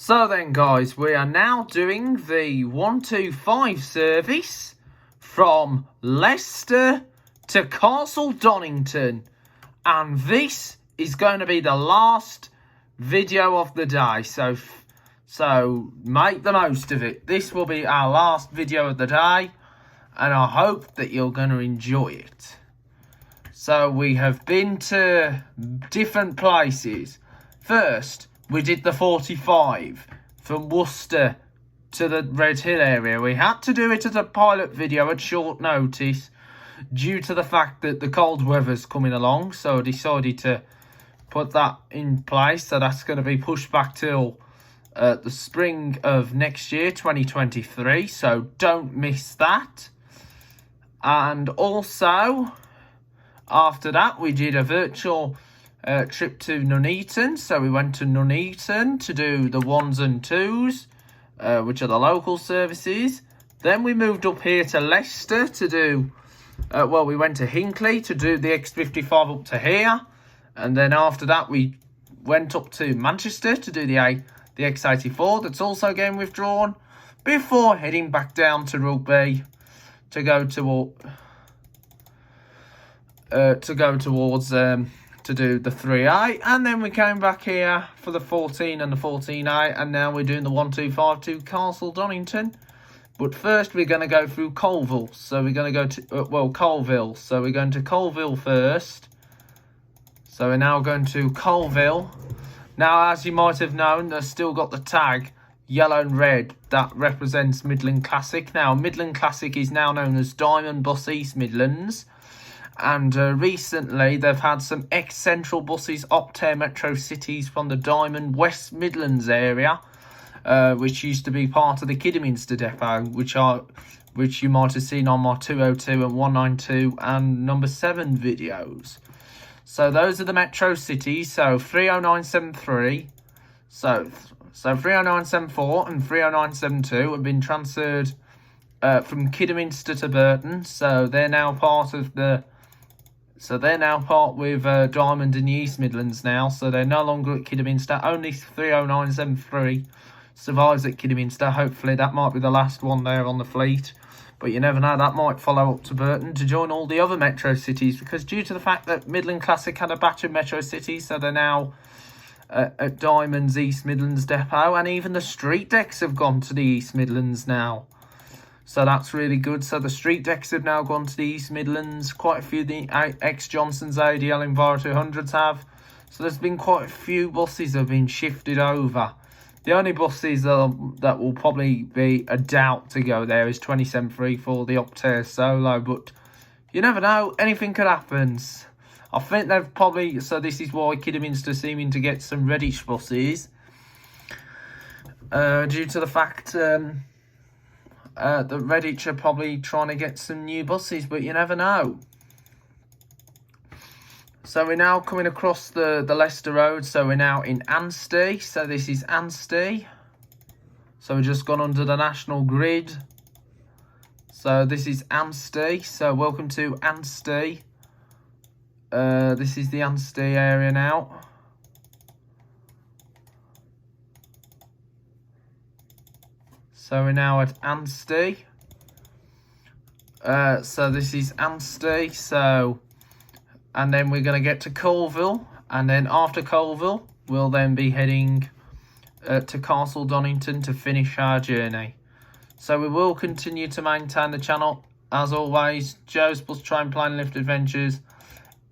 So then guys, we are now doing the 125 service from Leicester to Castle Donnington, and this is going to be the last video of the day, so make the most of it. This will be our last video of the day, and I hope that you're going to enjoy it. So we have been to different places. First, we did the 45 from Worcester to the Red Hill area. We had to do it as a pilot video at short notice due to the fact that the cold weather's coming along. So I decided to put that in place. So that's going to be pushed back till the spring of next year, 2023. So don't miss that. And also, after that, we did a virtual trip to Nuneaton. So we went to Nuneaton to do the 1s and 2s, which are the local services. Then we moved up here to Leicester to do, we went to Hinckley to do the X55 up to here. And then after that, we went up to Manchester to do the X84 that's also getting withdrawn, before heading back down to Rugby to go towards to do the 3A, and then we came back here for the 14 and the 14A, and now we're doing the 125 to Castle Donnington. But first we're going to go through Colville, so we're going to go to Colville, so we're going to Colville first. So we're now going to Colville. Now, as you might have known, they've still got the tag yellow and red that represents Midland Classic. Now, Midland Classic is now known as Diamond Bus East Midlands. And recently, they've had some ex-Central buses, Optare Metro Cities from the Diamond West Midlands area, which used to be part of the Kidderminster depot, which you might have seen on my 202 and 192 and number 7 videos. So those are the Metro Cities. So 30973, so 30974 and 30972 have been transferred from Kidderminster to Burton. So they're now part of the. So they're now part with Diamond in the East Midlands now. So they're no longer at Kidderminster. Only 30973 survives at Kidderminster. Hopefully that might be the last one there on the fleet. But you never know, that might follow up to Burton to join all the other Metro Cities. Because due to the fact that Midland Classic had a batch of Metro Cities, so they're now at Diamond's East Midlands depot. And even the street decks have gone to the East Midlands now. So that's really good. So the street decks have now gone to the East Midlands. Quite a few of the ex-Johnson's ADL Enviro 200s have. So there's been quite a few buses that have been shifted over. The only buses that will probably be a doubt to go there is 2734, the Optare Solo. But you never know. Anything could happen. I think they've probably... So this is why Kidderminster seeming to get some reddish buses. Due to the fact... the Redditch are probably trying to get some new buses, but you never know. So we're now coming across the Leicester Road, so we're now in Anstey. So this is Anstey. So we've just gone under the national grid. So this is Anstey. So welcome to Anstey. This is the Anstey area now. So we're now at Anstey. So this is Anstey. So, and then we're going to get to Colville. And then after Colville, we'll then be heading to Castle Donnington to finish our journey. So we will continue to maintain the channel. As always, Joe's Bus Train Plane Lift Adventures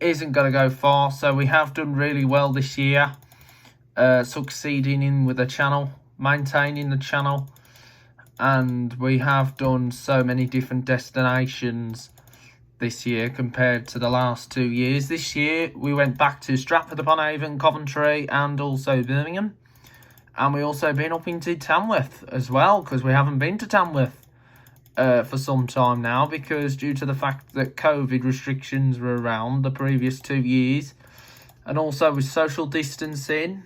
isn't going to go far. So we have done really well this year. Succeeding in with the channel, maintaining the channel. And we have done so many different destinations this year compared to the last 2 years. This year, we went back to Stratford-upon-Avon, Coventry, and also Birmingham. And we also been up into Tamworth as well, because we haven't been to Tamworth for some time now, because due to the fact that COVID restrictions were around the previous 2 years, and also with social distancing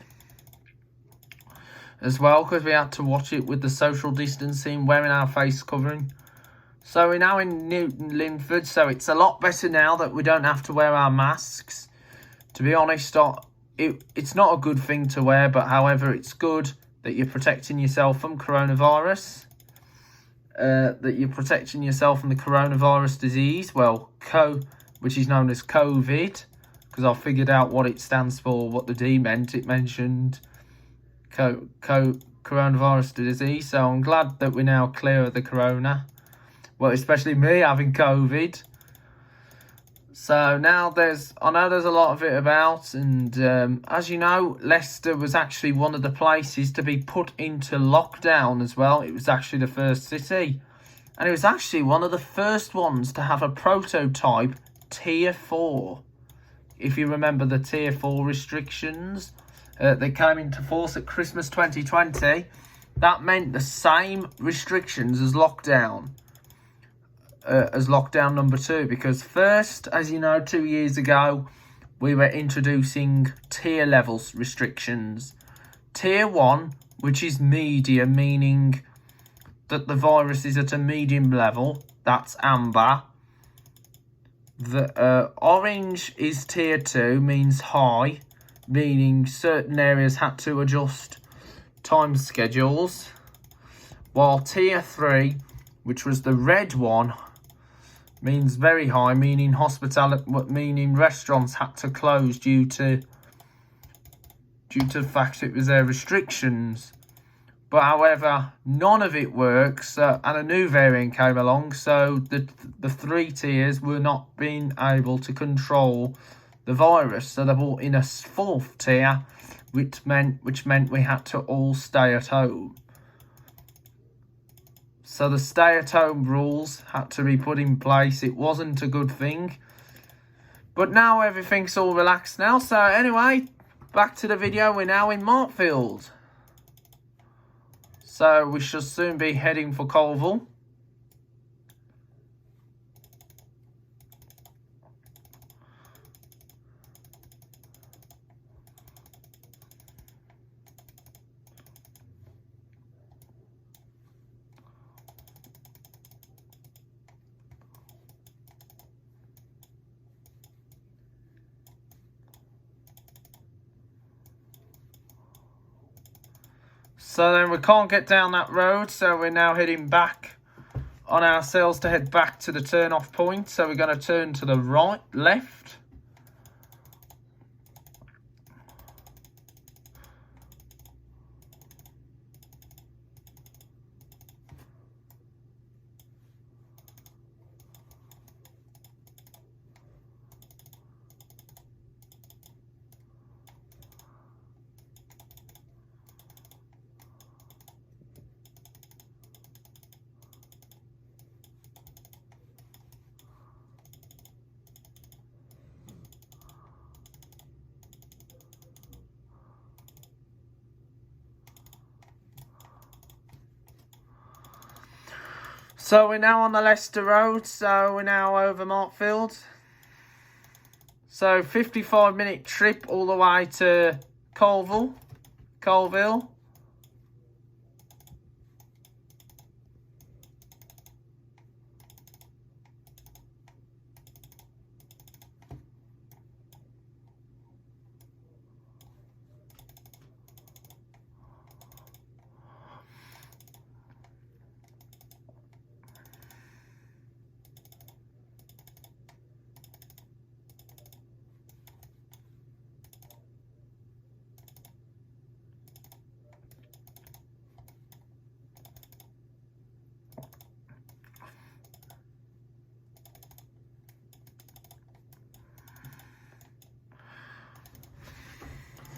as well, because we had to watch it with the social distancing, wearing our face covering. So we're now in Newton Linford, so it's a lot better now that we don't have to wear our masks. To be honest, it's not a good thing to wear, but however, it's good that you're protecting yourself from coronavirus, that you're protecting yourself from the coronavirus disease, well, which is known as COVID, because I figured out what it stands for, what the D meant. It mentioned coronavirus disease, so I'm glad that we're now clear of the corona. Well, especially me having COVID. So now I know there's a lot of it about, and as you know, Leicester was actually one of the places to be put into lockdown as well. It was actually the first city, and it was actually one of the first ones to have a prototype Tier 4. If you remember the Tier 4 restrictions that came into force at Christmas 2020, that meant the same restrictions as lockdown. As lockdown number 2, because first, as you know, 2 years ago, we were introducing tier levels restrictions. Tier 1, which is medium, meaning that the virus is at a medium level, that's amber. The orange is tier 2, means high, meaning certain areas had to adjust time schedules. While tier 3, which was the red one, means very high, meaning meaning restaurants had to close due to the fact it was their restrictions. But however, none of it works, and a new variant came along, so the 3 tiers were not being able to control the virus. So they brought in a 4th tier, which meant we had to all stay at home. So the stay-at-home rules had to be put in place. It wasn't a good thing. But now everything's all relaxed now. So anyway, back to the video. We're now in Martfield. So we shall soon be heading for Colville. So then we can't get down that road, so we're now heading back on ourselves to head back to the turn-off point. So we're going to turn to the left. So we're now on the Leicester Road, so we're now over Martfield. So 55-minute trip all the way to Colville.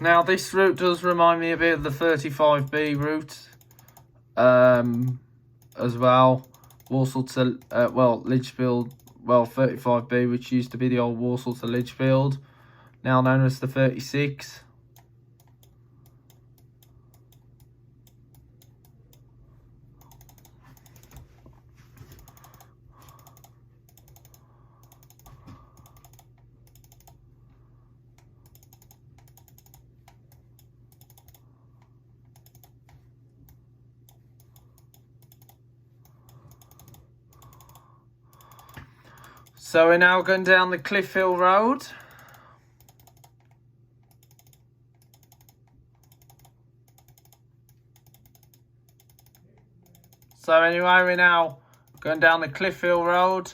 Now this route does remind me a bit of the 35B route as well. Walsall to, Lichfield, 35B, which used to be the old Walsall to Lichfield, now known as the 36. So we're now going down the Cliff Hill Road. So anyway, we're now going down the Cliff Hill Road.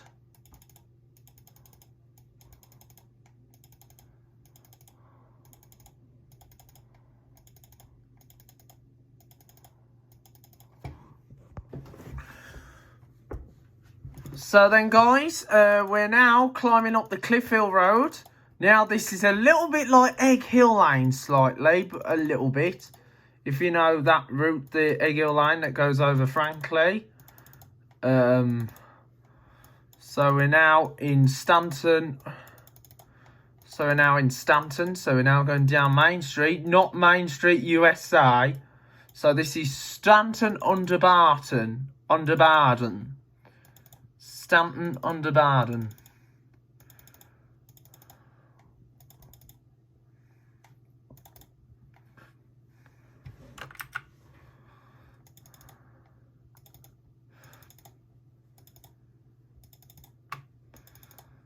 So then guys, we're now climbing up the Cliff Hill Road. Now this is a little bit like Egg Hill Lane slightly, but a little bit. If you know that route, the Egg Hill Lane that goes over Franklin. So we're now in Stanton. So we're now going down Main Street, not Main Street USA. So this is Stanton under Barton. Stanton under Barton.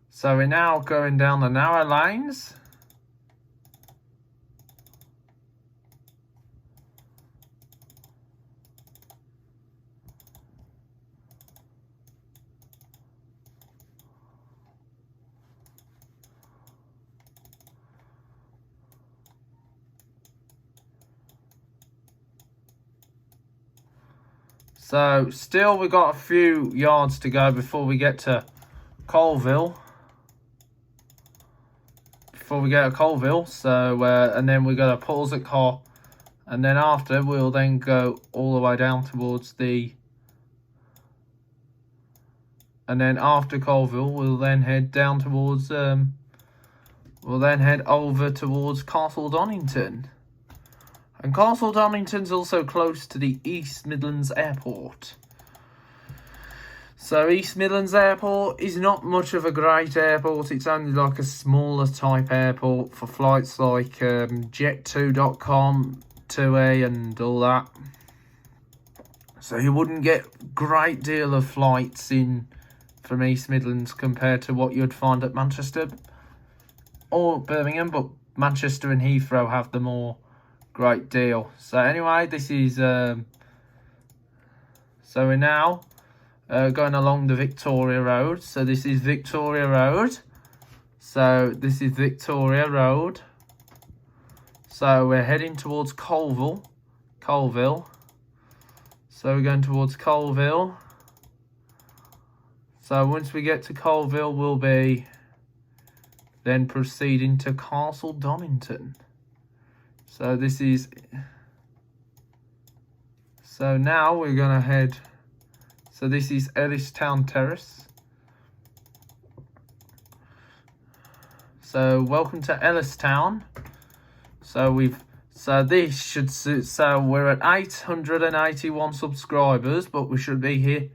So we're now going down the narrow lanes. So still we've got a few yards to go before we get to Colville. So and then we're going to pause at Col, and then after we'll then go all the way down towards the, and then after Colville we'll then head down towards we'll then head over towards Castle Donnington. And Castle Donnington's also close to the East Midlands Airport. So East Midlands Airport is not much of a great airport. It's only like a smaller type airport for flights like jet2.com, 2A and all that. So you wouldn't get a great deal of flights in from East Midlands compared to what you'd find at Manchester or Birmingham. But Manchester and Heathrow have the more great deal. So anyway, this is so we're now going along the Victoria Road. So this is Victoria Road. So we're heading towards Colville. So we're going towards Colville. So once we get to Colville, we'll be then proceeding to Castle Donnington. So this is, so now we're going to head, so this is Ellistown Terrace. So welcome to Ellistown. So this should suit, so we're at 881 subscribers, but we should be here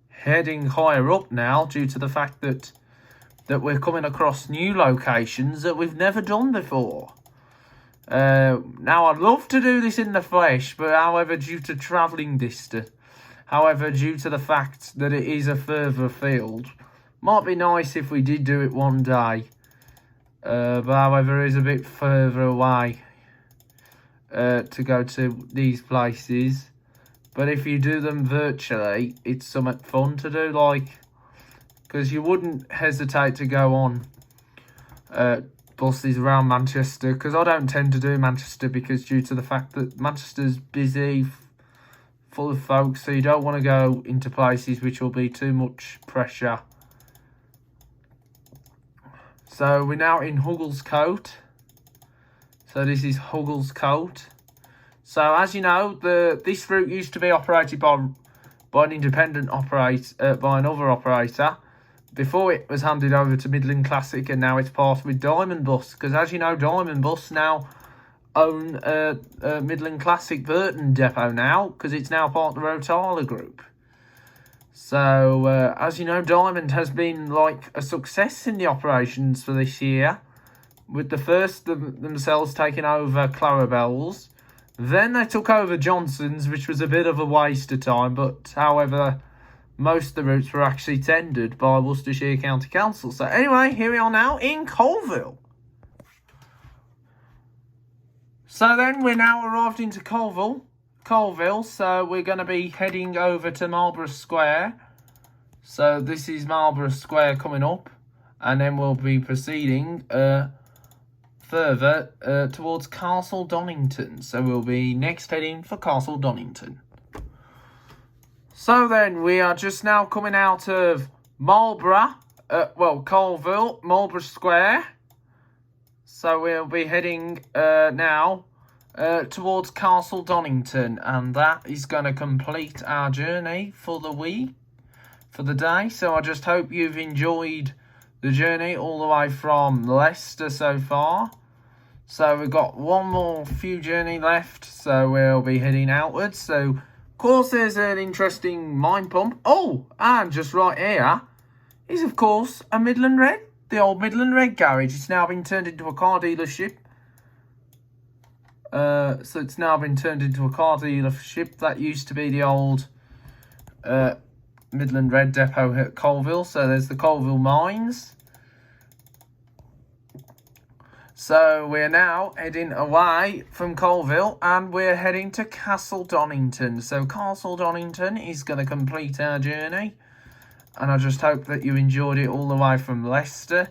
heading higher up now due to the fact that we're coming across new locations that we've never done before. Now I'd love to do this in the flesh, but however, due to travelling distance, due to the fact that it is a further field, might be nice if we did do it one day. But however, it is a bit further away to go to these places. But if you do them virtually, it's something fun to do, like, because you wouldn't hesitate to go on buses around Manchester, because I don't tend to do Manchester because due to the fact that Manchester's busy, full of folks, so you don't want to go into places which will be too much pressure. So we're now in Hugglescote. So this is Hugglescote. So as you know, this route used to be operated by an independent operator, by another operator, before it was handed over to Midland Classic, and now it's partnered with Diamond Bus. Because as you know, Diamond Bus now own Midland Classic Burton Depot now, because it's now part of the Rotala Group. So as you know, Diamond has been like a success in the operations for this year, with the first themselves taking over Clarabelle's. Then they took over Johnson's, which was a bit of a waste of time, but however, most of the routes were actually tendered by Worcestershire County Council. So anyway, here we are now in Colville. So then we're now arrived into Colville. Colville, so we're going to be heading over to Marlborough Square. So this is Marlborough Square coming up, and then we'll be proceeding further towards Castle Donnington. So we'll be next heading for Castle Donnington. So then, we are just now coming out of Marlborough, Colville, Marlborough Square. So we'll be heading now towards Castle Donnington, and that is going to complete our journey for the day. So I just hope you've enjoyed the journey all the way from Leicester so far. So we've got one more few journey left, so we'll be heading outwards. So of course there's an interesting mine pump. Oh, and just right here is of course a Midland Red. The old Midland Red garage. It's now been turned into a car dealership. So it's now been turned into a car dealership. That used to be the old Midland Red depot at Colville. So there's the Colville mines. So we're now heading away from Colville and we're heading to Castle Donnington. So Castle Donnington is going to complete our journey. And I just hope that you enjoyed it all the way from Leicester.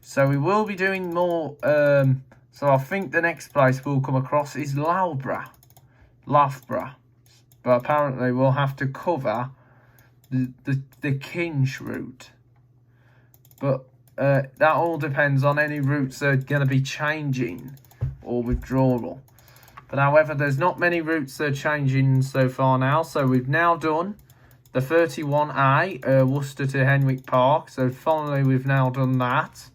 So we will be doing more. So I think the next place we'll come across is Loughborough. But apparently we'll have to cover the Kinch route. But that all depends on any routes that are going to be changing or withdrawal. But however, there's not many routes that are changing so far now. So we've now done the 31A, Worcester to Henwick Park. So finally we've now done that.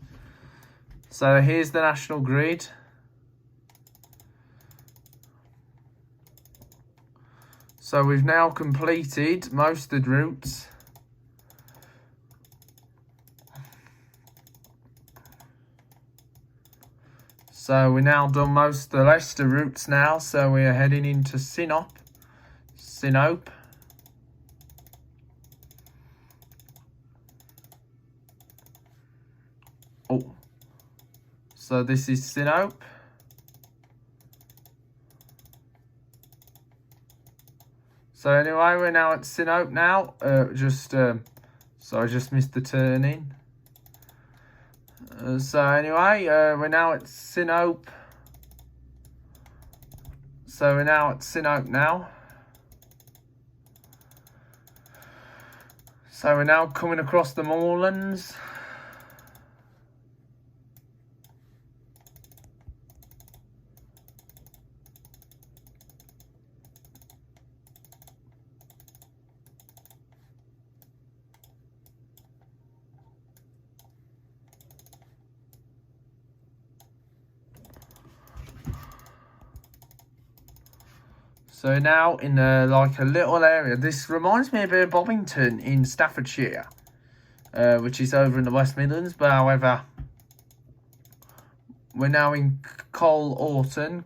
So here's the national grid. So we've now completed most of the routes. So we've now done most of the Leicester routes now. So we are heading into Sinope. Oh, so this is Sinope. So anyway, we're now at Sinope now. So I just missed the turning. So anyway, we're now at Sinope. So we're now at Sinope now. So we're now coming across the Moorlands. So now in like a little area. This reminds me a bit of Bovington in Staffordshire, which is over in the West Midlands. But however, we're now in Cole Orton.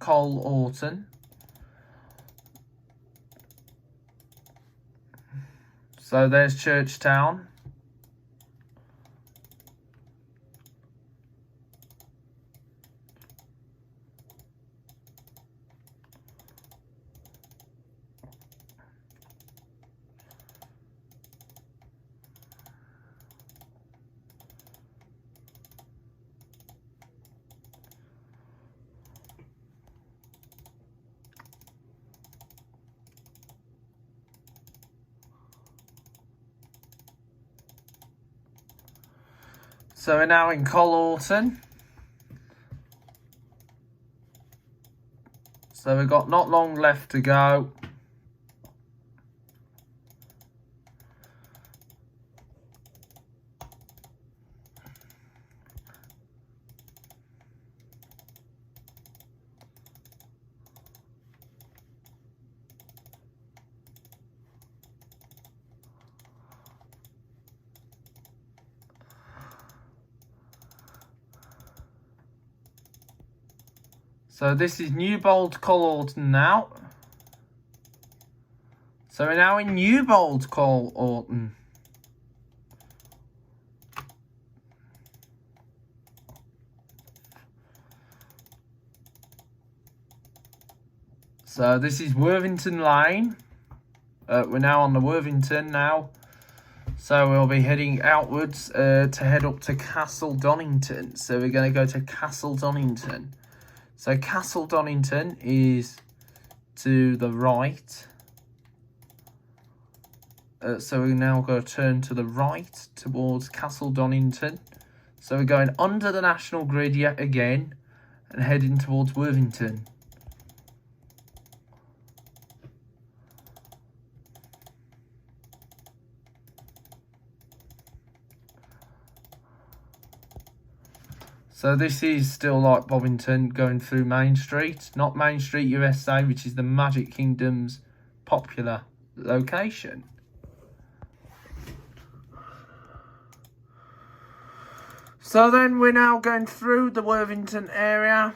So there's Churchtown. So we're now in Colorton. So we've got not long left to go. So this is Newbold Colorton now. So we're now in Newbold Colorton. So this is Worthington Lane. We're now on the Worthington now. So we'll be heading outwards to head up to Castle Donnington. So we're going to go to Castle Donnington. So Castle Donnington is to the right. So we're now going to turn to the right towards Castle Donnington. So we're going under the National Grid yet again and heading towards Worthington. So this is still like Bovington going through Main Street, not Main Street USA, which is the Magic Kingdom's popular location. So then we're now going through the Worthington area.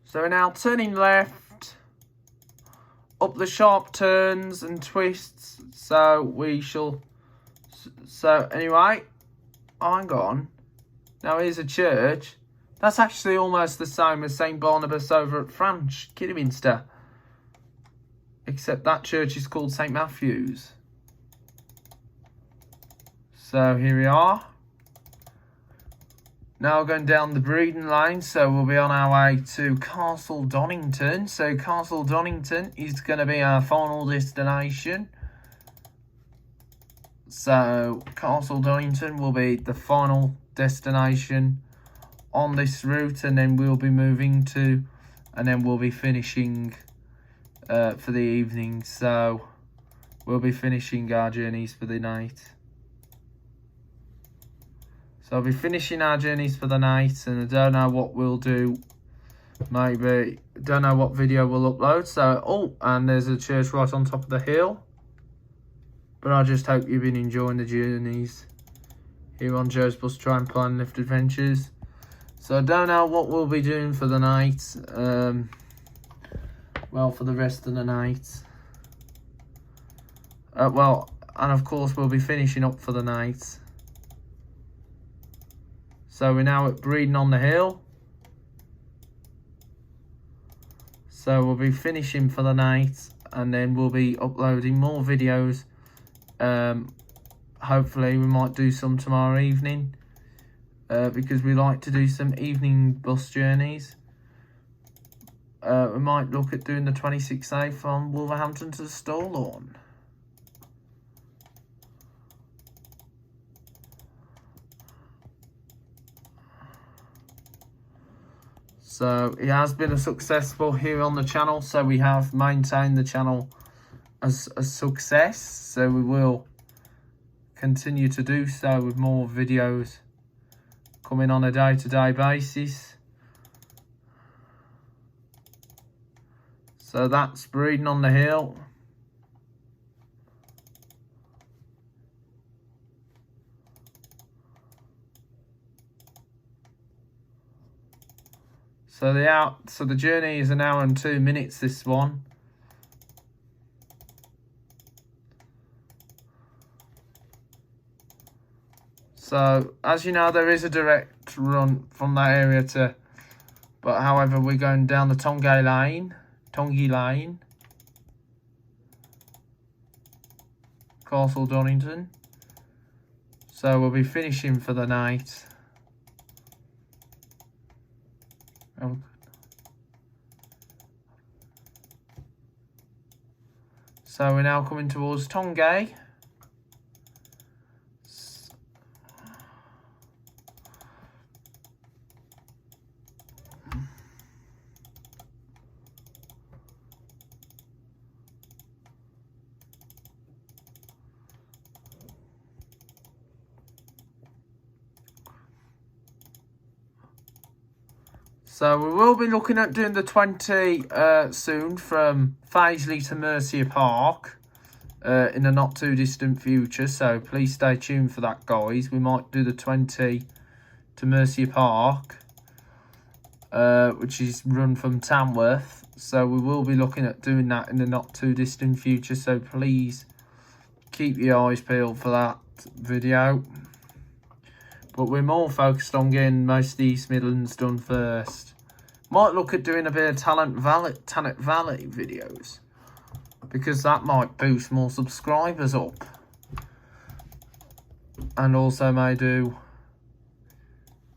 So we're now turning left, up the sharp turns and twists. So we shall, so anyway, hang on. Now here's a church. That's actually almost the same as St. Barnabas over at Franch, Kidderminster. Except that church is called St. Matthew's. So here we are. Now going down the Breeden Lane, so we'll be on our way to Castle Donnington. So Castle Donnington is going to be our final destination. So Castle Donnington will be the final destination on this route, and then we'll be moving to, and then we'll be finishing for the evening. So we'll be finishing our journeys for the night. So I'll be finishing our journeys for the night, and I don't know what we'll do. Maybe, don't know what video we'll upload. So, oh, and there's a church right on top of the hill. But I just hope you've been enjoying the journeys here on Joe's Bus Try and Plan Lift Adventures. So I don't know what we'll be doing for the night. Well, for the rest of the night. Well, and of course we'll be finishing up for the night. So we're now at Breeden on the Hill. So we'll be finishing for the night, and then we'll be uploading more videos. Hopefully we might do some tomorrow evening, because we like to do some evening bus journeys. We might look at doing the 26A from Wolverhampton to the Stowlawn. So it has been a successful here on the channel, so we have maintained the channel as a success. So we will continue to do so with more videos coming on a day-to-day basis. So that's Breeden on the Hill. So the journey is 1 hour and 2 minutes, this one. So as you know, there is a direct run from that area to, but however we're going down the Tongi Lane, Castle Donnington. So we'll be finishing for the night. So we're now coming towards Tongi. So we will be looking at doing the 20 soon from Faisley to Mercia Park in the not too distant future. So please stay tuned for that, guys. We might do the 20 to Mercia Park, which is run from Tamworth. So we will be looking at doing that in the not too distant future. So please keep your eyes peeled for that video. But we're more focused on getting most of the East Midlands done first, Might look at doing a bit of Talent Valley videos, because that might boost more subscribers up. And also may do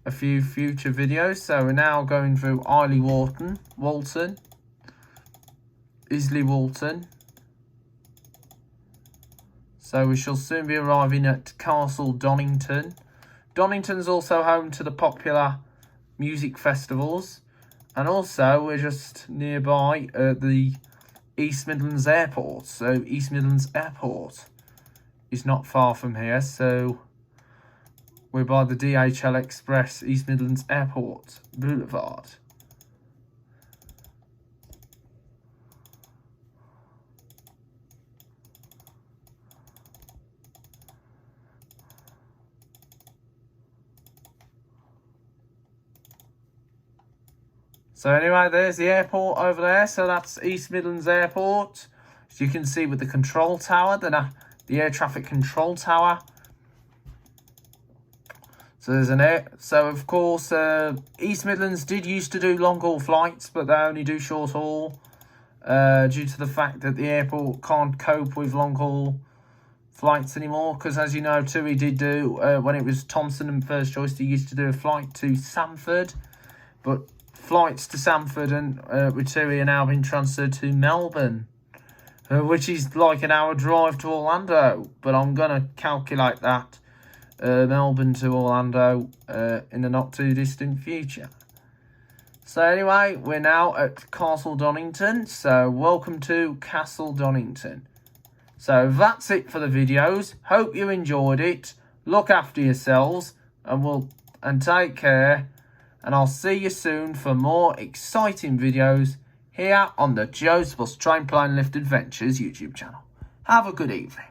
a few future videos. So we're now going through Walton, Isley Walton. So we shall soon be arriving at Castle Donnington. Donnington's also home to the popular music festivals. And also we're just nearby at the East Midlands Airport. So East Midlands Airport is not far from here. So we're by the DHL Express East Midlands Airport Boulevard. So anyway, there's the airport over there. So that's East Midlands Airport. As you can see with the control tower, the air traffic control tower. So there's an air. So of course, East Midlands did used to do long haul flights, but they only do short haul due to the fact that the airport can't cope with long haul flights anymore. Because as you know, TUI did do when it was Thomson and First Choice, they used to do a flight to Sanford, but flights to Sanford and with TUI are now being transferred to Melbourne, which is like an hour drive to Orlando. But I'm gonna calculate that. Melbourne to Orlando in the not too distant future. So anyway, we're now at Castle Donnington. So welcome to Castle Donnington. So that's it for the videos. Hope you enjoyed it. Look after yourselves and take care. And I'll see you soon for more exciting videos here on the Joe's Bus Train Plane Lift Adventures YouTube channel. Have a good evening.